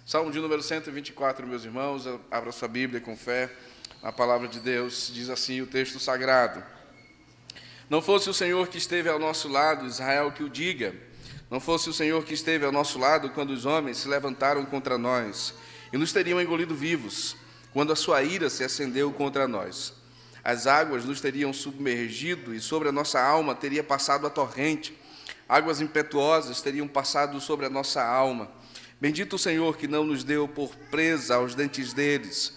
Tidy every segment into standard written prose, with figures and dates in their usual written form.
Salmo de número 124, meus irmãos, abra sua Bíblia com fé. A palavra de Deus diz assim o texto sagrado. Não fosse o Senhor que esteve ao nosso lado, Israel que o diga. Não fosse o Senhor que esteve ao nosso lado quando os homens se levantaram contra nós e nos teriam engolido vivos, quando a sua ira se acendeu contra nós. As águas nos teriam submergido e sobre a nossa alma teria passado a torrente. Águas impetuosas teriam passado sobre a nossa alma. Bendito o Senhor que não nos deu por presa aos dentes deles.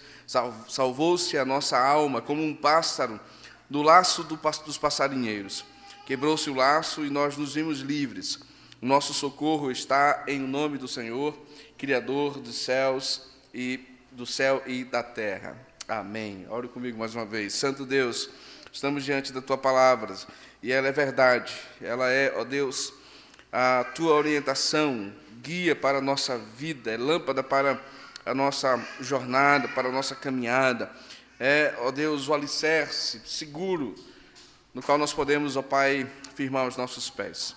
Salvou-se a nossa alma como um pássaro do laço dos passarinheiros. Quebrou-se o laço e nós nos vimos livres. O nosso socorro está em nome do Senhor, Criador dos céus e do céu e da terra. Amém. Ore comigo mais uma vez. Santo Deus, estamos diante da Tua palavra e ela é verdade. Ela é, ó Deus, a Tua orientação, guia para a nossa vida, é lâmpada para a nossa jornada, para a nossa caminhada. É, ó Deus, o alicerce seguro no qual nós podemos, ó Pai, firmar os nossos pés.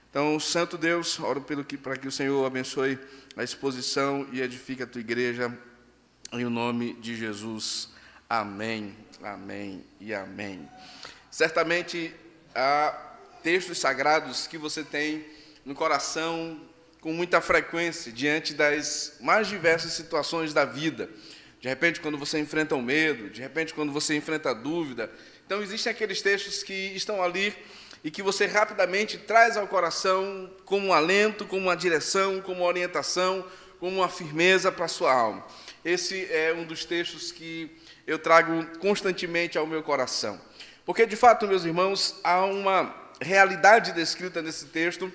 Então, Santo Deus, oro para que o Senhor abençoe a exposição e edifique a Tua igreja, em nome de Jesus. Amém, amém e amém. Certamente, há textos sagrados que você tem no coração com muita frequência, diante das mais diversas situações da vida. De repente, quando você enfrenta o medo, de repente, quando você enfrenta a dúvida. Então, existem aqueles textos que estão ali e que você rapidamente traz ao coração como um alento, como uma direção, como uma orientação, como uma firmeza para a sua alma. Esse é um dos textos que eu trago constantemente ao meu coração. Porque, de fato, meus irmãos, há uma realidade descrita nesse texto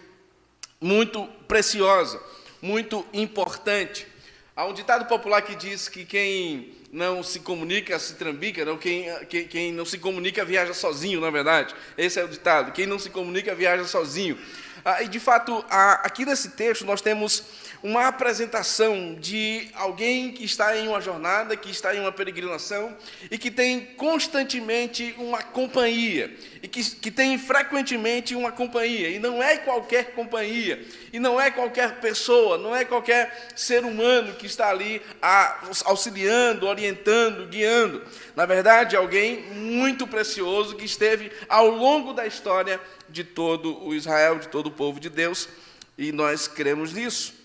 muito preciosa, muito importante. Há um ditado popular que diz que quem não se comunica se trambica, não, quem não se comunica viaja sozinho, na verdade. Esse é o ditado, quem não se comunica viaja sozinho. E, de fato, aqui nesse texto nós temos uma apresentação de alguém que está em uma jornada, que está em uma peregrinação e que tem constantemente uma companhia, e que tem frequentemente uma companhia, e não é qualquer companhia, e não é qualquer pessoa, não é qualquer ser humano que está ali auxiliando, orientando, guiando. Na verdade, alguém muito precioso que esteve ao longo da história de todo o Israel, de todo o povo de Deus, e nós cremos nisso.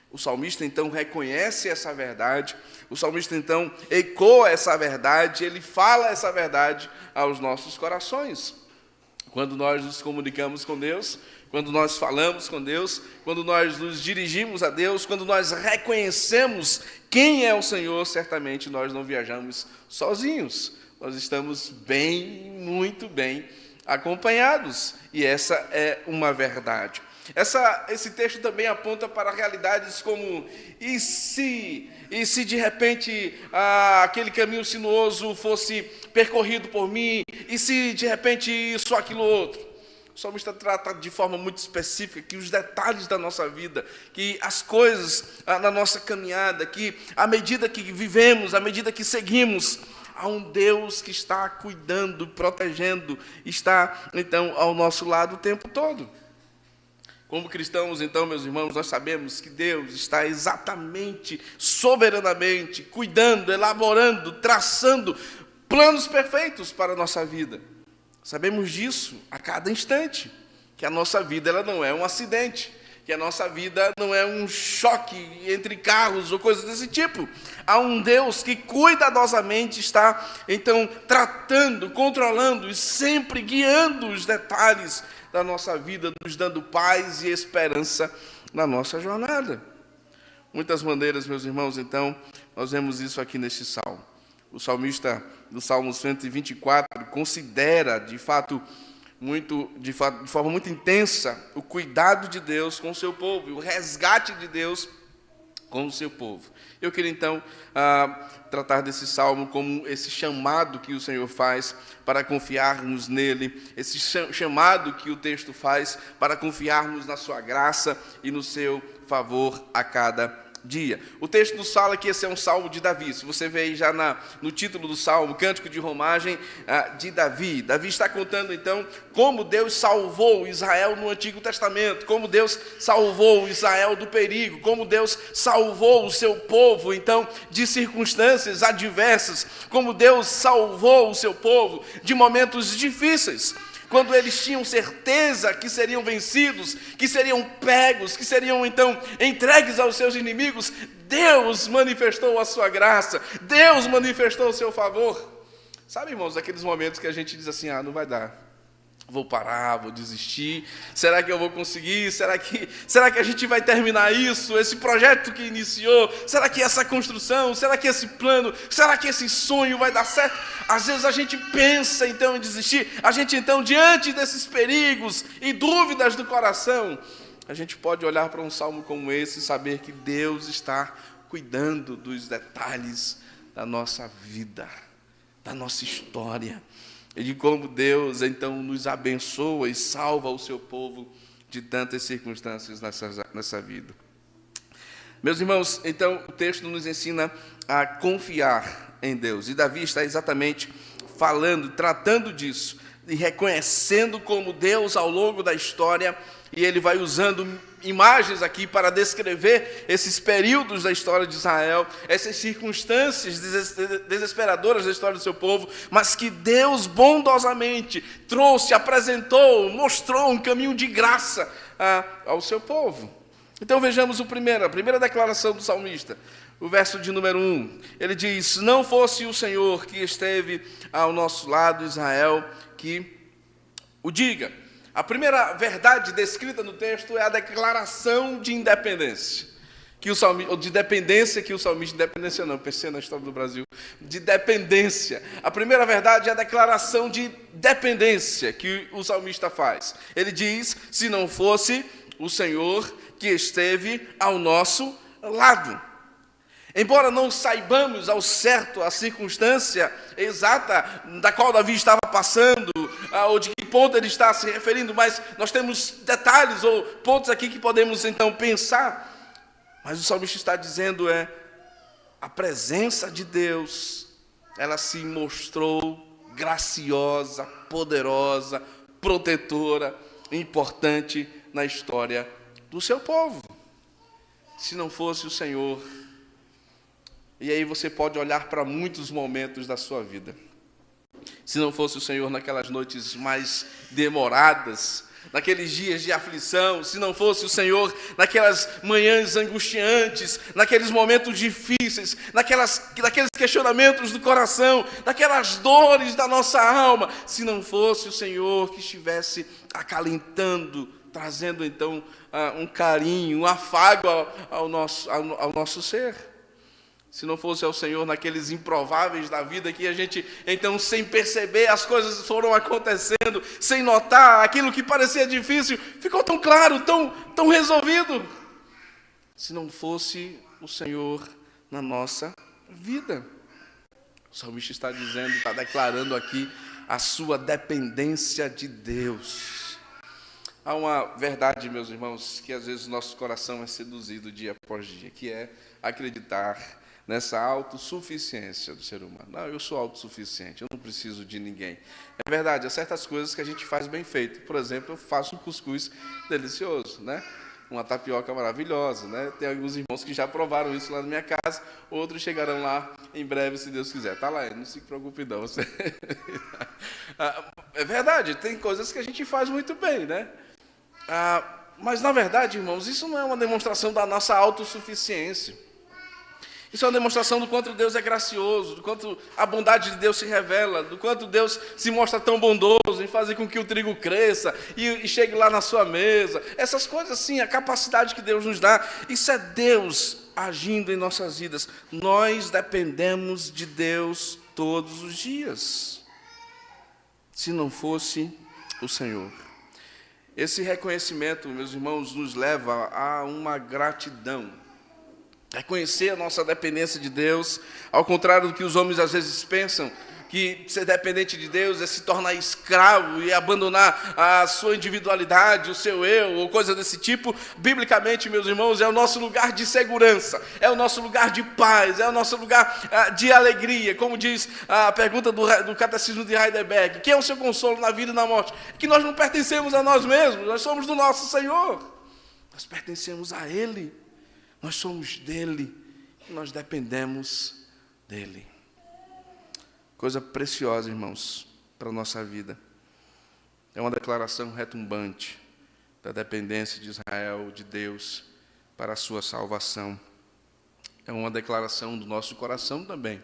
O salmista, então, reconhece essa verdade, o salmista, então, ecoa essa verdade, ele fala essa verdade aos nossos corações. Quando nós nos comunicamos com Deus, quando nós falamos com Deus, quando nós nos dirigimos a Deus, quando nós reconhecemos quem é o Senhor, certamente nós não viajamos sozinhos, nós estamos bem, muito bem acompanhados, e essa é uma verdade. Esse texto também aponta para realidades como, e se de repente aquele caminho sinuoso fosse percorrido por mim, e se de repente isso, aquilo, outro. O salmista trata de forma muito específica que os detalhes da nossa vida, que as coisas na nossa caminhada, que à medida que vivemos, à medida que seguimos, há um Deus que está cuidando, protegendo, está então ao nosso lado o tempo todo. Como cristãos, então, meus irmãos, nós sabemos que Deus está exatamente, soberanamente, cuidando, elaborando, traçando planos perfeitos para a nossa vida. Sabemos disso a cada instante, que a nossa vida ela não é um acidente, que a nossa vida não é um choque entre carros ou coisas desse tipo. Há um Deus que cuidadosamente está, então, tratando, controlando e sempre guiando os detalhes da nossa vida, nos dando paz e esperança na nossa jornada. Muitas maneiras, meus irmãos, então, nós vemos isso aqui neste salmo. O salmista do Salmo 124 considera, de forma muito intensa, o cuidado de Deus com o seu povo, o resgate de Deus com o seu povo. Eu queria, então, tratar desse salmo como esse chamado que o Senhor faz para confiarmos nele, esse chamado que o texto faz para confiarmos na sua graça e no seu favor a cada dia. O texto nos fala que esse é um salmo de Davi. Se você vê aí já no título do salmo, Cântico de Romagem de Davi. Davi está contando então como Deus salvou Israel no Antigo Testamento, como Deus salvou Israel do perigo, como Deus salvou o seu povo então de circunstâncias adversas, como Deus salvou o seu povo de momentos difíceis. Quando eles tinham certeza que seriam vencidos, que seriam pegos, que seriam então entregues aos seus inimigos, Deus manifestou a sua graça, Deus manifestou o seu favor. Sabe, irmãos, aqueles momentos que a gente diz assim, não vai dar, vou parar, vou desistir, será que eu vou conseguir, será que a gente vai terminar isso, esse projeto que iniciou, será que essa construção, será que esse plano, será que esse sonho vai dar certo? Às vezes a gente pensa então em desistir, a gente então diante desses perigos e dúvidas do coração, a gente pode olhar para um salmo como esse e saber que Deus está cuidando dos detalhes da nossa vida, da nossa história, e de como Deus, então, nos abençoa e salva o seu povo de tantas circunstâncias nessa vida. Meus irmãos, então, o texto nos ensina a confiar em Deus. E Davi está exatamente falando, tratando disso, e reconhecendo como Deus, ao longo da história, e ele vai usando imagens aqui para descrever esses períodos da história de Israel, essas circunstâncias desesperadoras da história do seu povo, mas que Deus bondosamente trouxe, apresentou, mostrou um caminho de graça ao seu povo. Então vejamos a primeira declaração do salmista, o verso de número 1. Ele diz: não fosse o Senhor que esteve ao nosso lado, Israel, que o diga. A primeira verdade descrita no texto é a declaração de independência, ou de dependência que o salmista, independência não, pensei na história do Brasil, de dependência. A primeira verdade é a declaração de dependência que o salmista faz. Ele diz: se não fosse o Senhor que esteve ao nosso lado. Embora não saibamos ao certo a circunstância exata da qual Davi estava passando, ou de que ponto ele está se referindo, mas nós temos detalhes ou pontos aqui que podemos então pensar. Mas o salmista está dizendo a presença de Deus, ela se mostrou graciosa, poderosa, protetora, importante na história do seu povo. Se não fosse o Senhor. E aí você pode olhar para muitos momentos da sua vida. Se não fosse o Senhor naquelas noites mais demoradas, naqueles dias de aflição, se não fosse o Senhor naquelas manhãs angustiantes, naqueles momentos difíceis, naqueles questionamentos do coração, naquelas dores da nossa alma, se não fosse o Senhor que estivesse acalentando, trazendo então um carinho, um afago ao nosso ser. Se não fosse ao Senhor naqueles improváveis da vida que a gente, então, sem perceber, as coisas foram acontecendo, sem notar, aquilo que parecia difícil, ficou tão claro, tão resolvido. Se não fosse o Senhor na nossa vida. O salmista está dizendo, está declarando aqui a sua dependência de Deus. Há uma verdade, meus irmãos, que às vezes o nosso coração é seduzido dia após dia, que é acreditar nessa autossuficiência do ser humano. Não, eu sou autossuficiente, eu não preciso de ninguém. É verdade, há certas coisas que a gente faz bem feito. Por exemplo, eu faço um cuscuz delicioso, né? Uma tapioca maravilhosa, né? Tem alguns irmãos que já provaram isso lá na minha casa, outros chegarão lá em breve, se Deus quiser. Tá lá, não se preocupe não. É verdade, tem coisas que a gente faz muito bem, né? Mas, na verdade, irmãos, isso não é uma demonstração da nossa autossuficiência. Isso é uma demonstração do quanto Deus é gracioso, do quanto a bondade de Deus se revela, do quanto Deus se mostra tão bondoso em fazer com que o trigo cresça e chegue lá na sua mesa. Essas coisas assim, a capacidade que Deus nos dá, isso é Deus agindo em nossas vidas. Nós dependemos de Deus todos os dias. Se não fosse o Senhor. Esse reconhecimento, meus irmãos, nos leva a uma gratidão. Reconhecer a nossa dependência de Deus, ao contrário do que os homens às vezes pensam, que ser dependente de Deus é se tornar escravo e abandonar a sua individualidade, o seu eu, ou coisa desse tipo. Biblicamente, meus irmãos, é o nosso lugar de segurança, é o nosso lugar de paz, é o nosso lugar de alegria. Como diz a pergunta do Catecismo de Heidelberg: que é o seu consolo na vida e na morte? Que nós não pertencemos a nós mesmos, nós somos do nosso Senhor. Nós pertencemos a Ele, nós somos dEle, e nós dependemos dEle. Coisa preciosa, irmãos, para a nossa vida. É uma declaração retumbante da dependência de Israel, de Deus, para a sua salvação. É uma declaração do nosso coração também,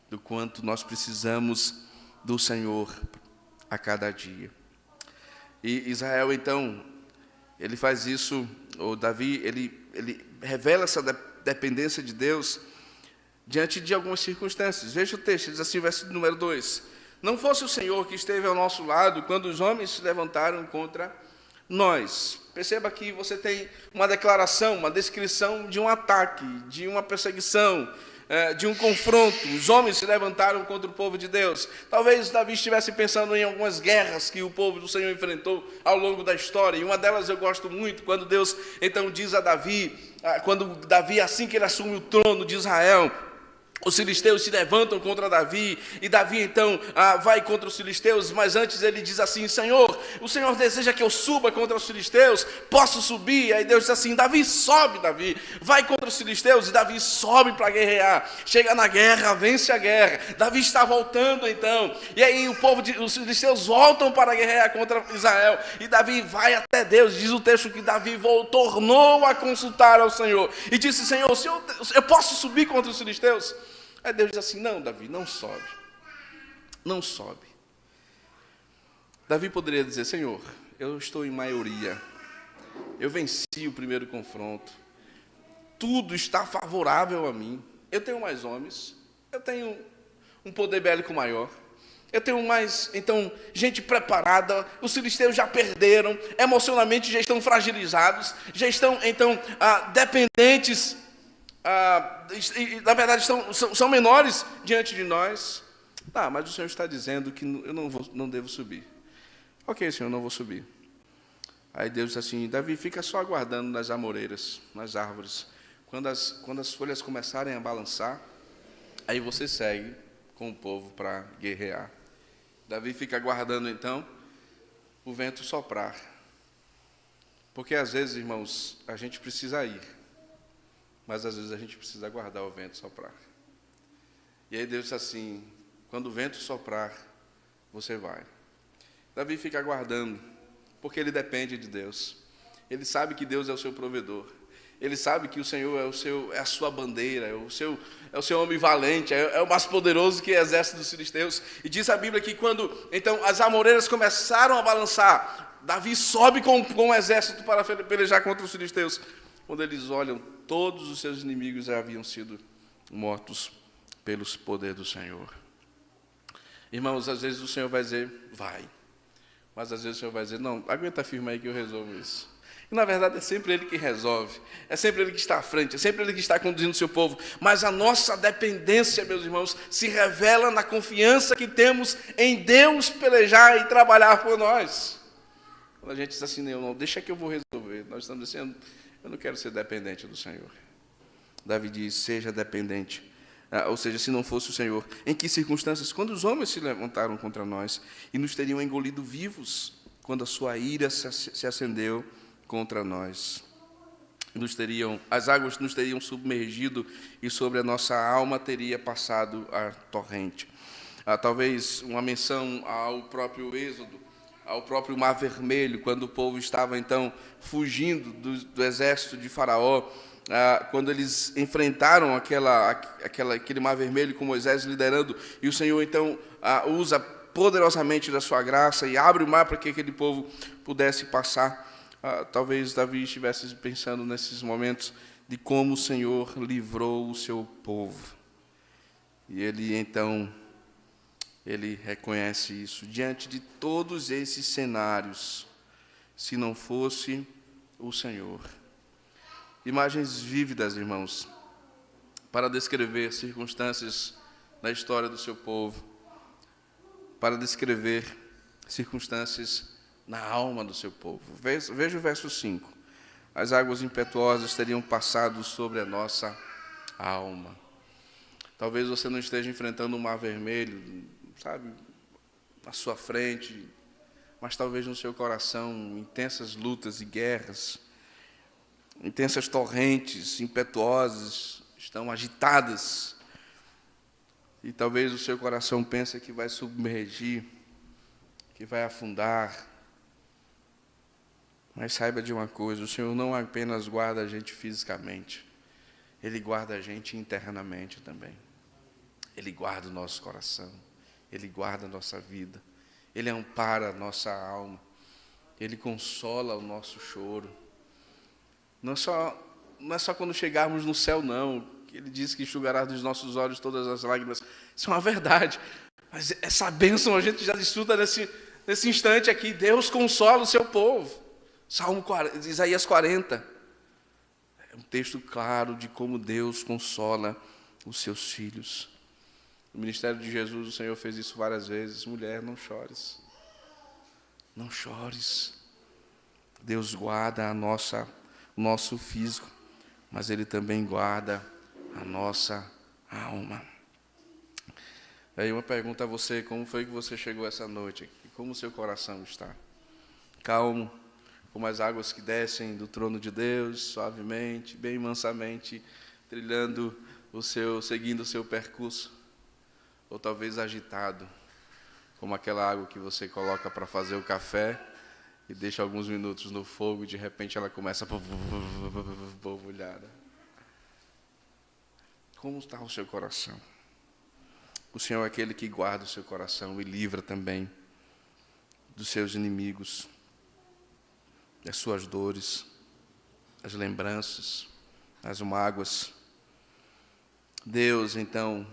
do quanto nós precisamos do Senhor a cada dia. E Israel, então, ele faz isso, ou Davi, ele revela essa dependência de Deus diante de algumas circunstâncias. Veja o texto, diz assim, verso número 2: não fosse o Senhor que esteve ao nosso lado quando os homens se levantaram contra nós. Perceba que você tem uma declaração, uma descrição de um ataque, de uma perseguição, de um confronto. Os homens se levantaram contra o povo de Deus. Talvez Davi estivesse pensando em algumas guerras que o povo do Senhor enfrentou ao longo da história, e uma delas eu gosto muito, quando Deus então diz a Davi, quando Davi, assim que ele assume o trono de Israel, os filisteus se levantam contra Davi, e Davi então vai contra os filisteus, mas antes ele diz assim: Senhor, o Senhor deseja que eu suba contra os filisteus? Posso subir? Aí Deus diz assim: Davi, sobe, Davi, vai contra os filisteus. E Davi sobe para guerrear, chega na guerra, vence a guerra. Davi está voltando então, e aí os filisteus voltam para guerrear contra Israel, e Davi vai até Deus. Diz o texto que Davi tornou a consultar ao Senhor, e disse: Senhor, eu posso subir contra os filisteus? Aí Deus diz assim: não, Davi, não sobe. Não sobe. Davi poderia dizer: Senhor, eu estou em maioria. Eu venci o primeiro confronto. Tudo está favorável a mim. Eu tenho mais homens. Eu tenho um poder bélico maior. Eu tenho mais, então, gente preparada. Os filisteus já perderam. Emocionalmente já estão fragilizados. Já estão, então, dependentes. Na verdade são menores diante de nós. Mas o Senhor está dizendo que eu não devo subir. Ok, Senhor, não vou subir. Aí Deus diz assim: Davi, fica só aguardando nas amoreiras, nas árvores. Quando as folhas começarem a balançar, aí você segue com o povo para guerrear. Davi fica aguardando então o vento soprar. Porque às vezes, irmãos, a gente precisa ir, mas às vezes a gente precisa aguardar o vento soprar. E aí Deus diz assim: quando o vento soprar, você vai. Davi fica aguardando, porque ele depende de Deus. Ele sabe que Deus é o seu provedor. Ele sabe que o Senhor é a sua bandeira, é o seu homem valente, é o mais poderoso que exército dos filisteus. E diz a Bíblia que quando então as amoreiras começaram a balançar, Davi sobe com um exército para pelejar contra os filisteus. Quando eles olham, todos os seus inimigos já haviam sido mortos pelos poderes do Senhor. Irmãos, às vezes o Senhor vai dizer: vai. Mas às vezes o Senhor vai dizer: não, aguenta firme aí que eu resolvo isso. E na verdade é sempre Ele que resolve. É sempre Ele que está à frente. É sempre Ele que está conduzindo o seu povo. Mas a nossa dependência, meus irmãos, se revela na confiança que temos em Deus pelejar e trabalhar por nós. Quando a gente diz assim: não, deixa que eu vou resolver. Nós estamos dizendo: eu não quero ser dependente do Senhor. Davi diz: seja dependente. Ou seja, se não fosse o Senhor. Em que circunstâncias? Quando os homens se levantaram contra nós e nos teriam engolido vivos, quando a sua ira se acendeu contra nós. As águas nos teriam submergido e sobre a nossa alma teria passado a torrente. Talvez uma menção ao próprio Êxodo, ao próprio Mar Vermelho, quando o povo estava então fugindo do exército de Faraó, quando eles enfrentaram aquele Mar Vermelho com Moisés liderando, e o Senhor então usa poderosamente da sua graça e abre o mar para que aquele povo pudesse passar. Talvez Davi estivesse pensando nesses momentos de como o Senhor livrou o seu povo. E ele então, ele reconhece isso. Diante de todos esses cenários, se não fosse o Senhor. Imagens vívidas, irmãos, para descrever circunstâncias da história do seu povo. para descrever circunstâncias na alma do seu povo. Veja o verso 5. As águas impetuosas teriam passado sobre a nossa alma. Talvez você não esteja enfrentando um mar vermelho, sabe, à sua frente, mas talvez no seu coração intensas lutas e guerras, intensas torrentes impetuosas estão agitadas. E talvez o seu coração pense que vai submergir, que vai afundar. Mas saiba de uma coisa, o Senhor não apenas guarda a gente fisicamente, Ele guarda a gente internamente também. Ele guarda o nosso coração, Ele guarda a nossa vida, Ele ampara a nossa alma, Ele consola o nosso choro. Não é só quando chegarmos no céu, não. Ele diz que enxugará dos nossos olhos todas as lágrimas. Isso é uma verdade. Mas essa bênção a gente já desfruta nesse instante aqui. Deus consola o seu povo. Isaías 40. É um texto claro de como Deus consola os seus filhos. No ministério de Jesus, o Senhor fez isso várias vezes. Mulher, não chores. Não chores. Deus guarda o nosso físico, mas Ele também guarda a nossa alma. Aí uma pergunta a você: como foi que você chegou essa noite aqui? Como o seu coração está? Calmo, como as águas que descem do trono de Deus, suavemente, bem mansamente, seguindo o seu percurso? Ou talvez agitado, como aquela água que você coloca para fazer o café e deixa alguns minutos no fogo e de repente ela começa a borbulhar. Como está o seu coração? O Senhor é aquele que guarda o seu coração e livra também dos seus inimigos, das suas dores, as lembranças, as mágoas. Deus, então,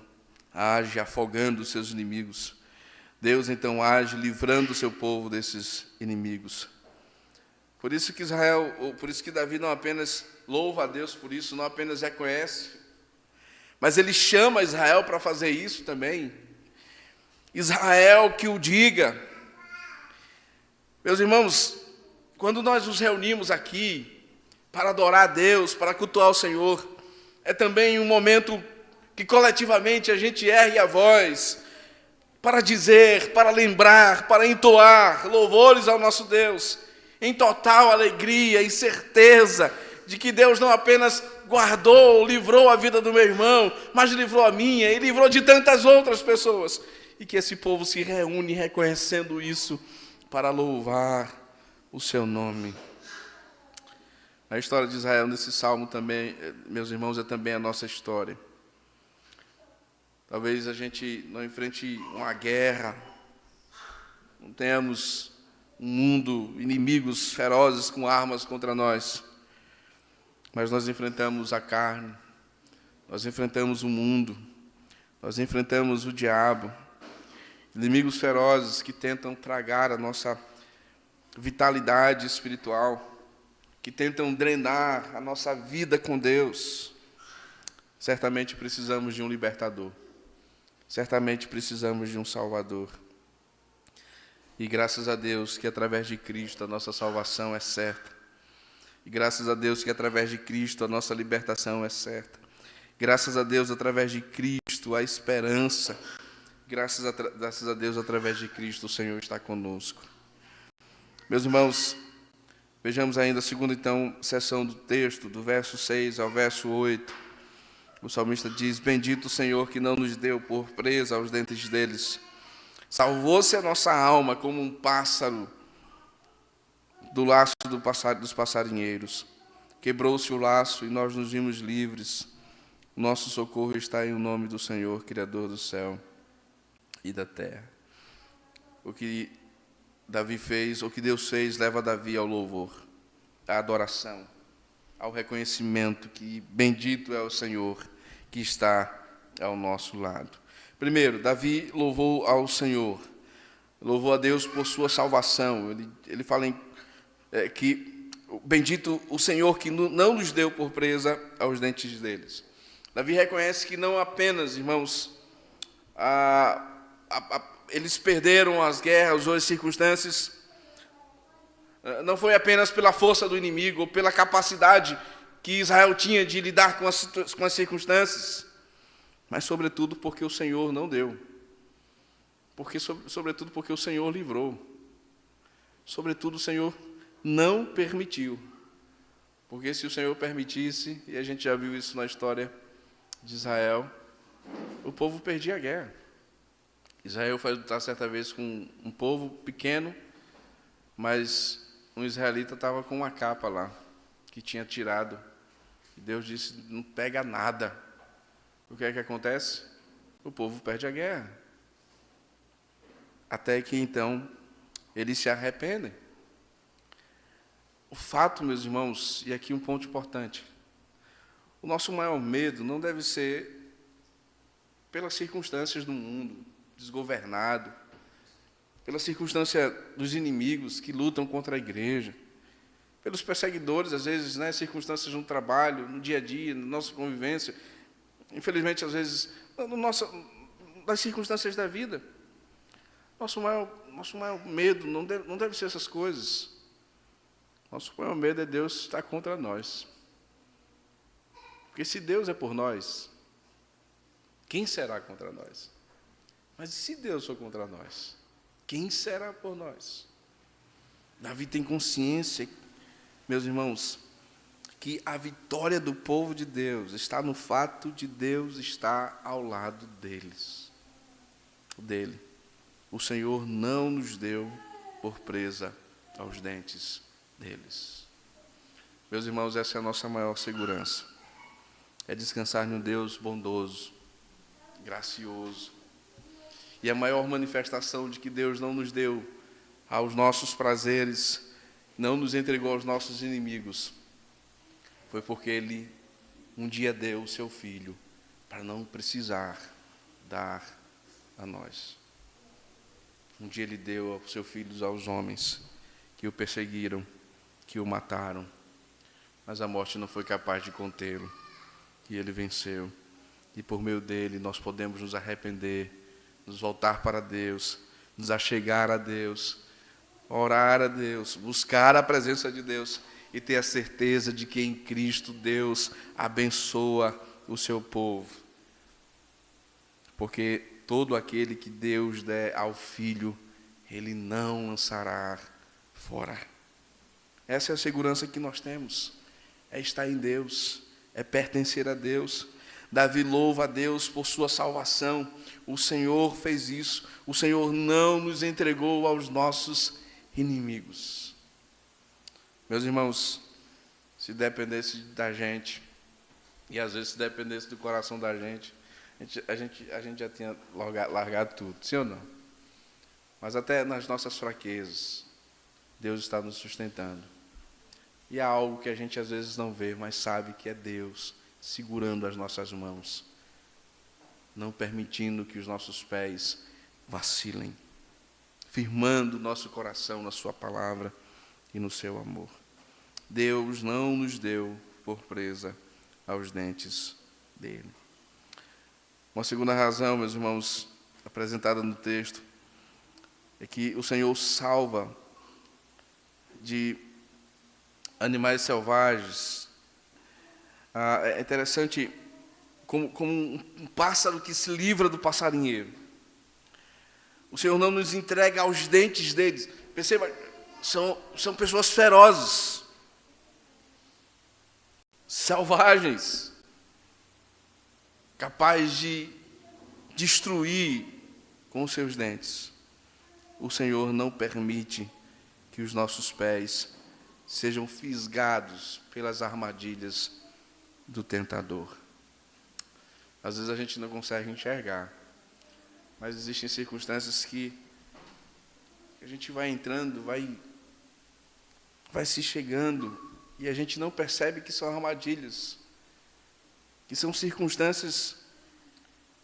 age afogando os seus inimigos. Deus, então, age livrando o seu povo desses inimigos. Por isso que Davi não apenas louva a Deus por isso, não apenas reconhece, mas ele chama Israel para fazer isso também. Israel que o diga. Meus irmãos, quando nós nos reunimos aqui para adorar a Deus, para cultuar o Senhor, é também um momento que coletivamente a gente ergue a voz para dizer, para lembrar, para entoar louvores ao nosso Deus, em total alegria e certeza de que Deus não apenas guardou, livrou a vida do meu irmão, mas livrou a minha e livrou de tantas outras pessoas. E que esse povo se reúne reconhecendo isso para louvar o seu nome. A história de Israel nesse salmo também, meus irmãos, é também a nossa história. Talvez a gente não enfrente uma guerra, não tenhamos um mundo, inimigos ferozes com armas contra nós, mas nós enfrentamos a carne, nós enfrentamos o mundo, nós enfrentamos o diabo, inimigos ferozes que tentam tragar a nossa vitalidade espiritual, que tentam drenar a nossa vida com Deus. Certamente precisamos de um libertador, certamente precisamos de um Salvador. E graças a Deus que através de Cristo a nossa salvação é certa. E graças a Deus que através de Cristo a nossa libertação é certa. Graças a Deus através de Cristo a esperança. Graças a Deus através de Cristo o Senhor está conosco. Meus irmãos, vejamos ainda a segunda então seção do texto, do verso 6 ao verso 8. O salmista diz: bendito o Senhor que não nos deu por presa aos dentes deles. Salvou-se a nossa alma como um pássaro do laço dos passarinheiros. Quebrou-se o laço e nós nos vimos livres. O nosso socorro está em o nome do Senhor, Criador do céu e da terra. O que Davi fez, o que Deus fez, leva Davi ao louvor, à adoração, ao reconhecimento que bendito é o Senhor que está ao nosso lado. Primeiro, Davi louvou ao Senhor, louvou a Deus por sua salvação. Ele fala que bendito o Senhor que não nos deu por presa aos dentes deles. Davi reconhece que não apenas, irmãos, eles perderam as guerras ou as circunstâncias, não foi apenas pela força do inimigo ou pela capacidade que Israel tinha de lidar com as circunstâncias, mas sobretudo porque o Senhor não deu. Sobretudo porque o Senhor livrou. Sobretudo o Senhor não permitiu. Porque se o Senhor permitisse, e a gente já viu isso na história de Israel, o povo perdia a guerra. Israel foi lutar certa vez com um povo pequeno, mas um israelita estava com uma capa lá, que tinha tirado. E Deus disse, não pega nada. O que é que acontece? O povo perde a guerra. Até que então, eles se arrependem. O fato, meus irmãos, e aqui um ponto importante, o nosso maior medo não deve ser pelas circunstâncias do mundo, desgovernado, pela circunstância dos inimigos que lutam contra a igreja, pelos perseguidores, às vezes, circunstâncias no trabalho, no dia a dia, na nossa convivência, infelizmente, às vezes, das circunstâncias da vida. Nosso maior medo não deve ser essas coisas. Nosso maior medo é Deus estar contra nós. Porque se Deus é por nós, quem será contra nós? Mas e se Deus for contra nós? Quem será por nós? Davi tem consciência, meus irmãos, que a vitória do povo de Deus está no fato de Deus estar ao lado dele. O Senhor não nos deu por presa aos dentes deles. Meus irmãos, essa é a nossa maior segurança. É descansar num Deus bondoso, gracioso. E a maior manifestação de que Deus não nos deu aos nossos prazeres, não nos entregou aos nossos inimigos, foi porque Ele um dia deu o seu Filho para não precisar dar a nós. Um dia Ele deu o seu Filho aos homens que o perseguiram, que o mataram, mas a morte não foi capaz de contê-lo, e Ele venceu. E por meio dele nós podemos nos arrepender, nos voltar para Deus, nos achegar a Deus, orar a Deus, buscar a presença de Deus e ter a certeza de que em Cristo Deus abençoa o seu povo. Porque todo aquele que Deus der ao Filho, Ele não lançará fora. Essa é a segurança que nós temos, é estar em Deus, é pertencer a Deus. Davi louva a Deus por sua salvação. O Senhor fez isso. O Senhor não nos entregou aos nossos inimigos. Meus irmãos, se dependesse da gente, e às vezes se dependesse do coração da gente, a gente já tinha largado tudo, sim ou não? Mas até nas nossas fraquezas, Deus está nos sustentando. E há algo que a gente às vezes não vê, mas sabe que é Deus segurando as nossas mãos, não permitindo que os nossos pés vacilem, firmando nosso coração na sua palavra e no seu amor. Deus não nos deu por presa aos dentes dele. Uma segunda razão, meus irmãos, apresentada no texto, é que o Senhor salva de animais selvagens. É interessante como um pássaro que se livra do passarinheiro. O Senhor não nos entrega aos dentes deles. Perceba, são pessoas ferozes, selvagens, capazes de destruir com os seus dentes. O Senhor não permite que os nossos pés sejam fisgados pelas armadilhas do tentador. Às vezes a gente não consegue enxergar, mas existem circunstâncias que a gente vai entrando, vai se chegando, e a gente não percebe que são armadilhas, que são circunstâncias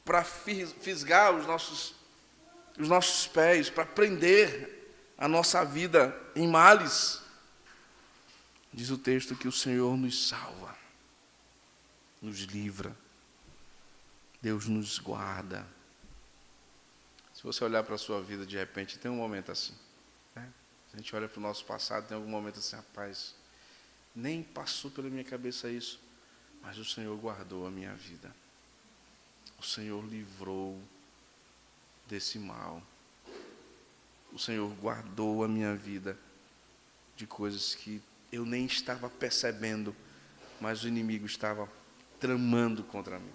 para fisgar os nossos pés, para prender a nossa vida em males. Diz o texto que o Senhor nos salva, nos livra, Deus nos guarda. Se você olhar para a sua vida, de repente, tem um momento assim, né? A gente olha para o nosso passado, tem algum momento assim, rapaz, nem passou pela minha cabeça isso, mas o Senhor guardou a minha vida. O Senhor livrou desse mal. O Senhor guardou a minha vida de coisas que eu nem estava percebendo, mas o inimigo estava tramando contra mim.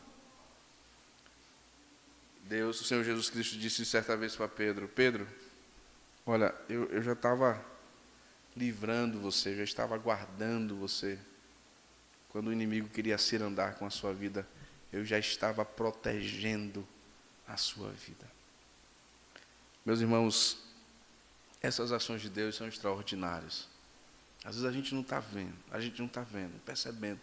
Deus, o Senhor Jesus Cristo disse certa vez para Pedro: Pedro, olha, eu já estava livrando você, já estava guardando você. Quando o inimigo queria andar com a sua vida, eu já estava protegendo a sua vida. Meus irmãos, essas ações de Deus são extraordinárias. Às vezes a gente não está vendo, percebendo,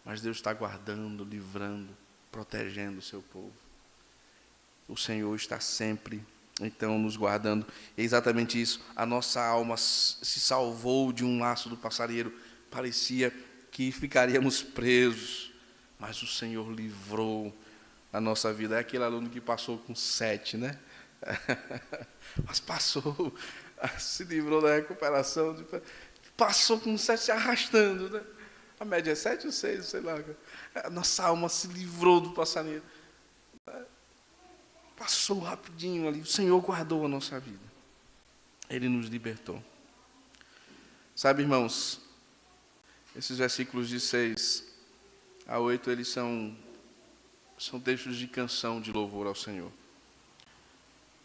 mas Deus está guardando, livrando, protegendo o seu povo. O Senhor está sempre, então, nos guardando. É exatamente isso. A nossa alma se salvou de um laço do passarinheiro. Parecia que ficaríamos presos, mas o Senhor livrou a nossa vida. É aquele aluno que passou com 7, né? Mas passou, se livrou da recuperação, passou com 7 se arrastando, né? A média é 7 ou 6, sei lá. A nossa alma se livrou do passarinheiro. Passou rapidinho ali. O Senhor guardou a nossa vida. Ele nos libertou. Sabe, irmãos, esses versículos de 6 a 8, eles são textos de canção de louvor ao Senhor.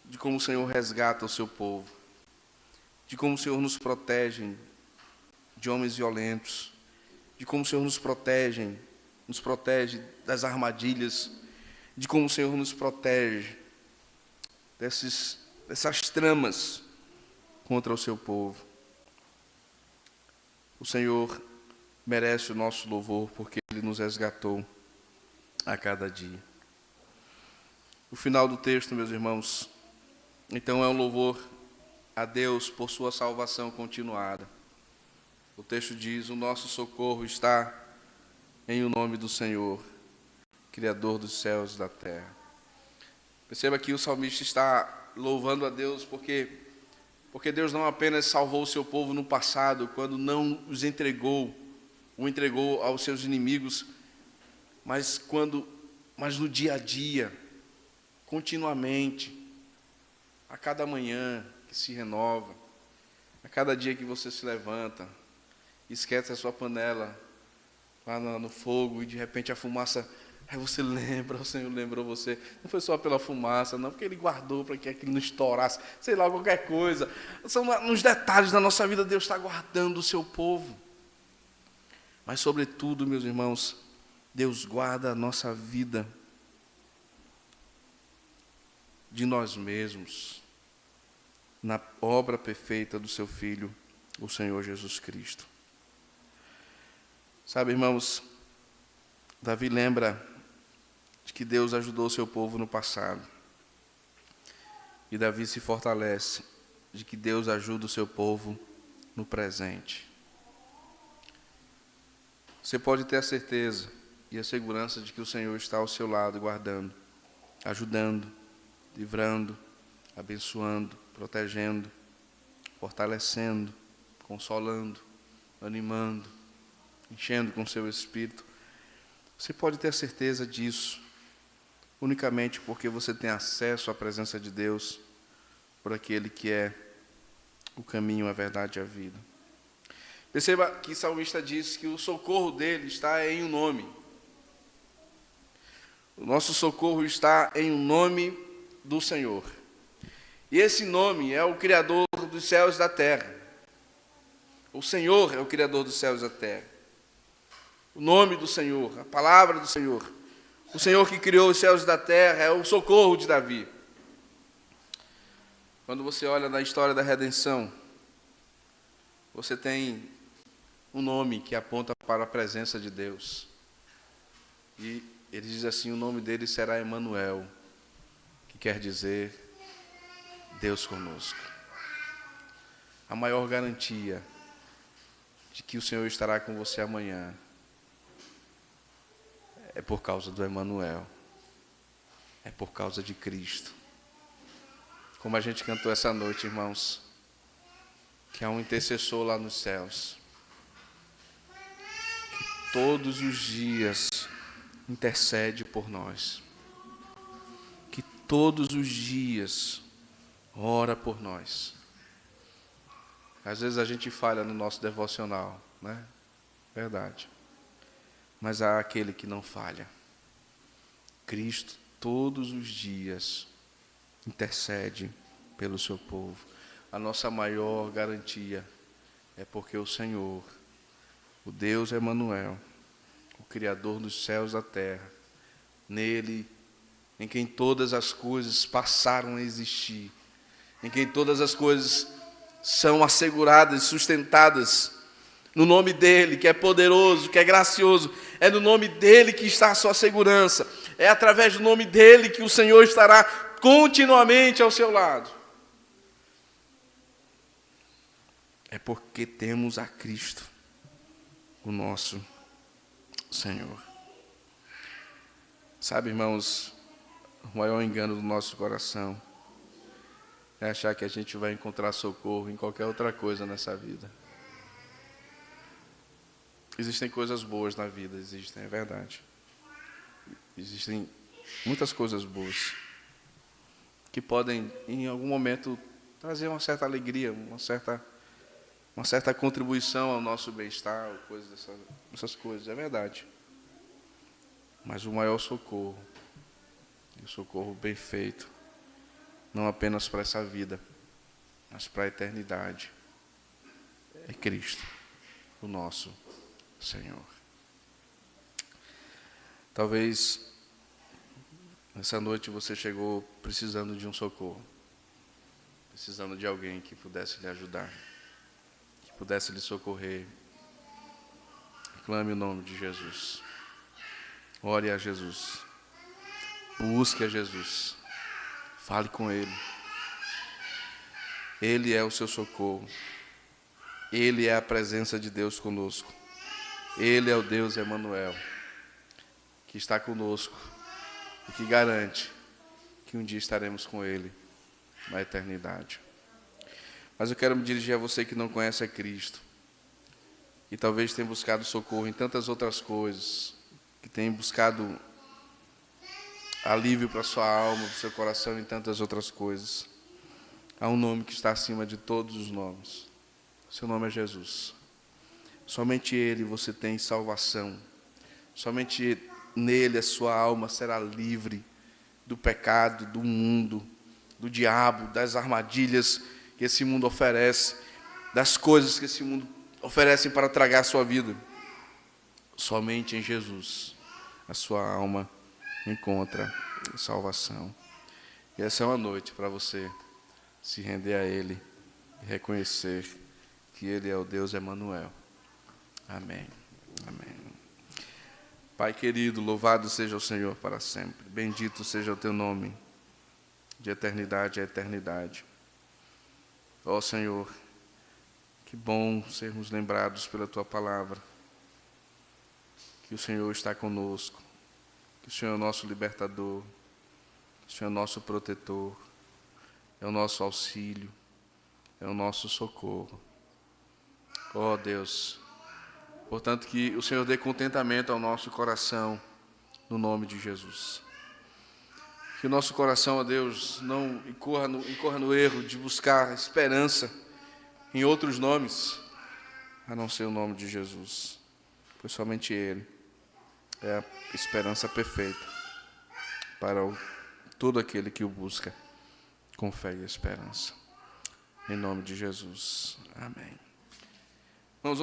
De como o Senhor resgata o seu povo. De como o Senhor nos protege de homens violentos. De como o Senhor nos protege das armadilhas. De como o Senhor nos protege dessas tramas contra o seu povo. O Senhor merece o nosso louvor porque Ele nos resgatou a cada dia. O final do texto, meus irmãos, então é um louvor a Deus por sua salvação continuada. O texto diz: o nosso socorro está em o nome do Senhor, Criador dos céus e da terra. Perceba que o salmista está louvando a Deus porque Deus não apenas salvou o seu povo no passado, quando não o entregou aos seus inimigos, mas no dia a dia, continuamente, a cada manhã que se renova, a cada dia que você se levanta, esquece a sua panela lá no fogo e de repente a fumaça, aí você lembra, o Senhor lembrou você. Não foi só pela fumaça, não, porque Ele guardou para que aquilo não estourasse, sei lá, qualquer coisa. São nos detalhes da nossa vida, Deus está guardando o seu povo. Mas, sobretudo, meus irmãos, Deus guarda a nossa vida de nós mesmos, na obra perfeita do seu Filho, o Senhor Jesus Cristo. Sabe, irmãos, Davi lembra de que Deus ajudou o seu povo no passado. E Davi se fortalece de que Deus ajuda o seu povo no presente. Você pode ter a certeza e a segurança de que o Senhor está ao seu lado, guardando, ajudando, livrando, abençoando, protegendo, fortalecendo, consolando, animando, enchendo com seu espírito. Você pode ter certeza disso unicamente porque você tem acesso à presença de Deus por aquele que é o caminho, a verdade e a vida. Perceba que o salmista diz que o socorro dele está em um nome. O nosso socorro está em um nome do Senhor. E esse nome é o Criador dos céus e da terra. O Senhor é o Criador dos céus e da terra. O nome do Senhor, a palavra do Senhor. O Senhor que criou os céus e da terra é o socorro de Davi. Quando você olha na história da redenção, você tem um nome que aponta para a presença de Deus. E ele diz assim, o nome dele será Emanuel, que quer dizer Deus conosco. A maior garantia de que o Senhor estará com você amanhã é por causa do Emanuel. É por causa de Cristo. como a gente cantou essa noite, irmãos, que há um intercessor lá nos céus, que todos os dias intercede por nós, que todos os dias ora por nós. Às vezes a gente falha no nosso devocional, né? Verdade. Mas há aquele que não falha. Cristo, todos os dias, intercede pelo seu povo. A nossa maior garantia é porque o Senhor, o Deus Emanuel, o Criador dos céus e da terra, nele, em quem todas as coisas passaram a existir, em quem todas as coisas são asseguradas, sustentadas, no nome dele, que é poderoso, que é gracioso, é no nome dele que está a sua segurança, é através do nome dele que o Senhor estará continuamente ao seu lado. É porque temos a Cristo, o nosso Senhor. Sabe, irmãos, o maior engano do nosso coração é achar que a gente vai encontrar socorro em qualquer outra coisa nessa vida. Existem coisas boas na vida, existem, é verdade. Existem muitas coisas boas que podem, em algum momento, trazer uma certa alegria, uma certa contribuição ao nosso bem-estar, essas coisas, é verdade. Mas o maior socorro, o socorro bem feito, não apenas para essa vida, mas para a eternidade, é Cristo, o nosso Senhor. Talvez essa noite você chegou precisando de um socorro, precisando de alguém que pudesse lhe ajudar, que pudesse lhe socorrer. Clame o nome de Jesus. Ore a Jesus. Busque a Jesus. Fale com Ele. Ele é o seu socorro. Ele é a presença de Deus conosco. Ele é o Deus Emanuel, que está conosco e que garante que um dia estaremos com Ele na eternidade. Mas eu quero me dirigir a você que não conhece a Cristo e talvez tenha buscado socorro em tantas outras coisas, que tenha buscado alívio para a sua alma, para o seu coração em tantas outras coisas. Há um nome que está acima de todos os nomes. Seu nome é Jesus. Somente Ele você tem salvação. Somente nele a sua alma será livre do pecado, do mundo, do diabo, das armadilhas que esse mundo oferece, das coisas que esse mundo oferece para tragar a sua vida. Somente em Jesus a sua alma encontra salvação. E essa é uma noite para você se render a Ele e reconhecer que Ele é o Deus Emanuel. Amém. Amém. Pai querido, louvado seja o Senhor para sempre. Bendito seja o teu nome, de eternidade a eternidade. Ó Senhor, que bom sermos lembrados pela tua palavra, que o Senhor está conosco, que o Senhor é o nosso libertador, que o Senhor é o nosso protetor, é o nosso auxílio, é o nosso socorro. Ó Deus, portanto, que o Senhor dê contentamento ao nosso coração, no nome de Jesus. Que o nosso coração, ó Deus, não incorra no erro de buscar esperança em outros nomes, a não ser o nome de Jesus, pois somente Ele é a esperança perfeita para todo aquele que o busca com fé e esperança. Em nome de Jesus. Amém.